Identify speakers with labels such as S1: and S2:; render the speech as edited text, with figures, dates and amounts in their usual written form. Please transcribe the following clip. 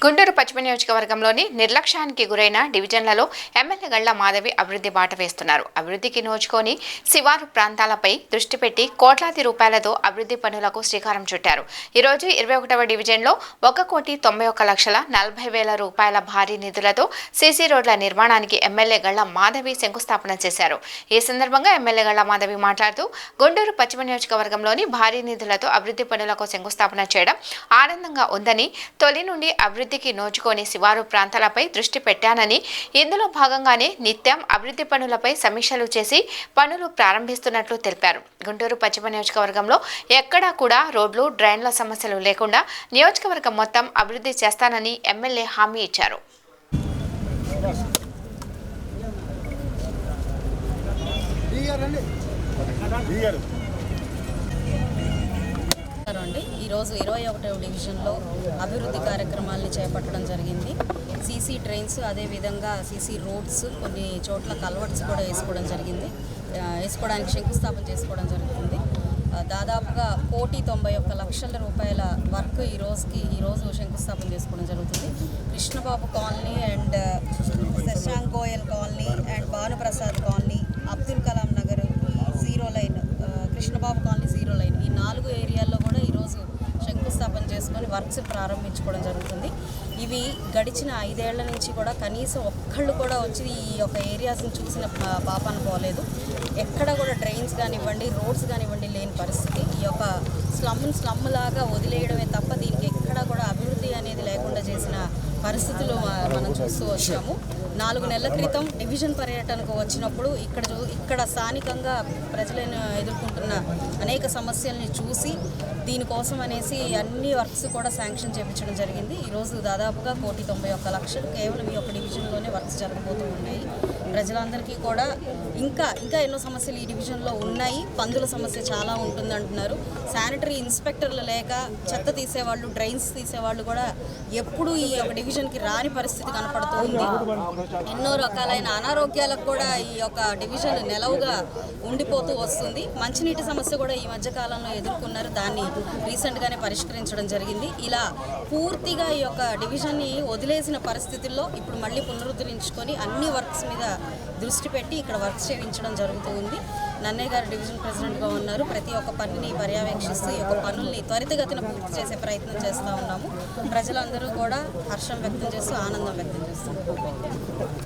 S1: గుంటూరు పశ్చిమ నియోజకవర్గంలోని నిర్లక్ష్యానికి గురైన డివిజన్లలో ఎమ్మెల్యే గళ్ల మాధవి అభివృద్ధి బాట వేస్తున్నారు. అభివృద్ధికి నోచుకొని శివారు ప్రాంతాలపై దృష్టి పెట్టి కోట్లాది రూపాయలతో అభివృద్ధి పనులకు శ్రీకారం చుట్టారు. ఈరోజు 21వ డివిజన్లో 1,91,40,000 రూపాయల భారీ నిధులతో సీసీ రోడ్ల నిర్మాణానికి ఎమ్మెల్యే గళ్ల మాధవి శంకుస్థాపన చేశారు. ఈ సందర్భంగా ఎమ్మెల్యే గళ్ల మాధవి మాట్లాడుతూ గుంటూరు పశ్చిమ నియోజకవర్గంలోని భారీ నిధులతో అభివృద్ధి పనులకు శంకుస్థాపన చేయడం ఆనందంగా ఉందని, తొలి నుండి అభివృద్ధికి నోచుకొని శివారు ప్రాంతాలపై దృష్టి పెట్టానని, ఇందులో భాగంగానే నిత్యం అభివృద్ధి పనులపై సమీక్షలు చేసి పనులు ప్రారంభిస్తున్నట్లు తెలిపారు. గుంటూరు పశ్చిమ నియోజకవర్గంలో ఎక్కడా కూడా రోడ్లు, డ్రైన్ల సమస్యలు లేకుండా నియోజకవర్గం మొత్తం అభివృద్ధి చేస్తానని ఎమ్మెల్యే హామీ ఇచ్చారు.
S2: ఈరోజు 21వ డివిజన్లో అభివృద్ధి కార్యక్రమాలని చేపట్టడం జరిగింది. సీసీ ట్రైన్స్, అదేవిధంగా సీసీ రోడ్స్, కొన్ని చోట్ల కల్వర్ట్స్ కూడా వేసుకోవడానికి శంకుస్థాపన చేసుకోవడం జరుగుతుంది. దాదాపుగా 1,91,00,000 రూపాయల వర్క్ ఈరోజు శంకుస్థాపన చేసుకోవడం జరుగుతుంది. Krishnababu colony and Shashank Goyal colony and Bhanuprasad colony, Abdul Kalam Nagar, zero line, Krishnababu colony zero line, ఈ 4 ఏరియాల్లో కూడా ఈరోజు శంకుస్థాపన చేసుకొని వర్క్స్ ప్రారంభించుకోవడం జరుగుతుంది. ఇవి గడిచిన 5 ఏళ్ల నుంచి కూడా కనీసం ఒక్కళ్ళు కూడా వచ్చి ఈ యొక్క ఏరియాస్ని చూసిన పాపాన పోలేదు. ఎక్కడ కూడా డ్రైన్స్ కానివ్వండి, రోడ్స్ కానివ్వండి లేని పరిస్థితి. ఈ యొక్క స్లమ్ లాగా వదిలేయడమే తప్ప దీనికి ఎక్కడా కూడా అభివృద్ధి అనేది లేకుండా చేసిన పరిస్థితులు మనం చూస్తూ వచ్చాము. 4 నెలల క్రితం డివిజన్ పర్యటనకు వచ్చినప్పుడు ఇక్కడ స్థానికంగా ప్రజలను ఎదుర్కొంటున్న అనేక సమస్యల్ని చూసి దీనికోసం అనేసి అన్ని వర్క్స్ కూడా శాంక్షన్ చేయించడం జరిగింది. ఈరోజు దాదాపుగా 1,91,00,000 కేవలం ఈ యొక్క డివిజన్లోనే వర్క్స్ జరగబోతూ ఉన్నాయి. ప్రజలందరికీ కూడా ఇంకా ఎన్నో సమస్యలు ఈ డివిజన్లో ఉన్నాయి. పందుల సమస్య చాలా ఉంటుంది అంటున్నారు. శానిటరీ ఇన్స్పెక్టర్లు లేక చెత్త తీసేవాళ్ళు, డ్రైన్స్ తీసేవాళ్ళు కూడా ఎప్పుడు ఈ యొక్క డివిజన్కి రాని పరిస్థితి కనపడుతూ ఉంది. ఎన్నో రకాలైన అనారోగ్యాలకు కూడా ఈ యొక్క డివిజన్ నెలవుగా ఉండిపోతూ వస్తుంది. మంచినీటి సమస్య కూడా ఈ మధ్యకాలంలో ఎదుర్కొన్నారు. దాన్ని రీసెంట్గానే పరిష్కరించడం జరిగింది. ఇలా పూర్తిగా ఈ యొక్క డివిజన్ని వదిలేసిన పరిస్థితుల్లో ఇప్పుడు మళ్ళీ పునరుద్ధరించుకొని అన్ని వర్క్స్ మీద దృష్టి పెట్టి ఇక్కడ వర్క్స్ చేయించడం జరుగుతూ ఉంది. నన్నయ్య గారు డివిజన్ ప్రెసిడెంట్గా ఉన్నారు. ప్రతి ఒక్క పనిని పర్యవేక్షిస్తూ ఈ యొక్క పనుల్ని త్వరితగతిన పూర్తి చేసే ప్రయత్నం చేస్తూ ఉన్నాము. ప్రజలందరూ కూడా హర్షం వ్యక్తం చేస్తూ ఆనందం వ్యక్తం చేస్తున్నారు.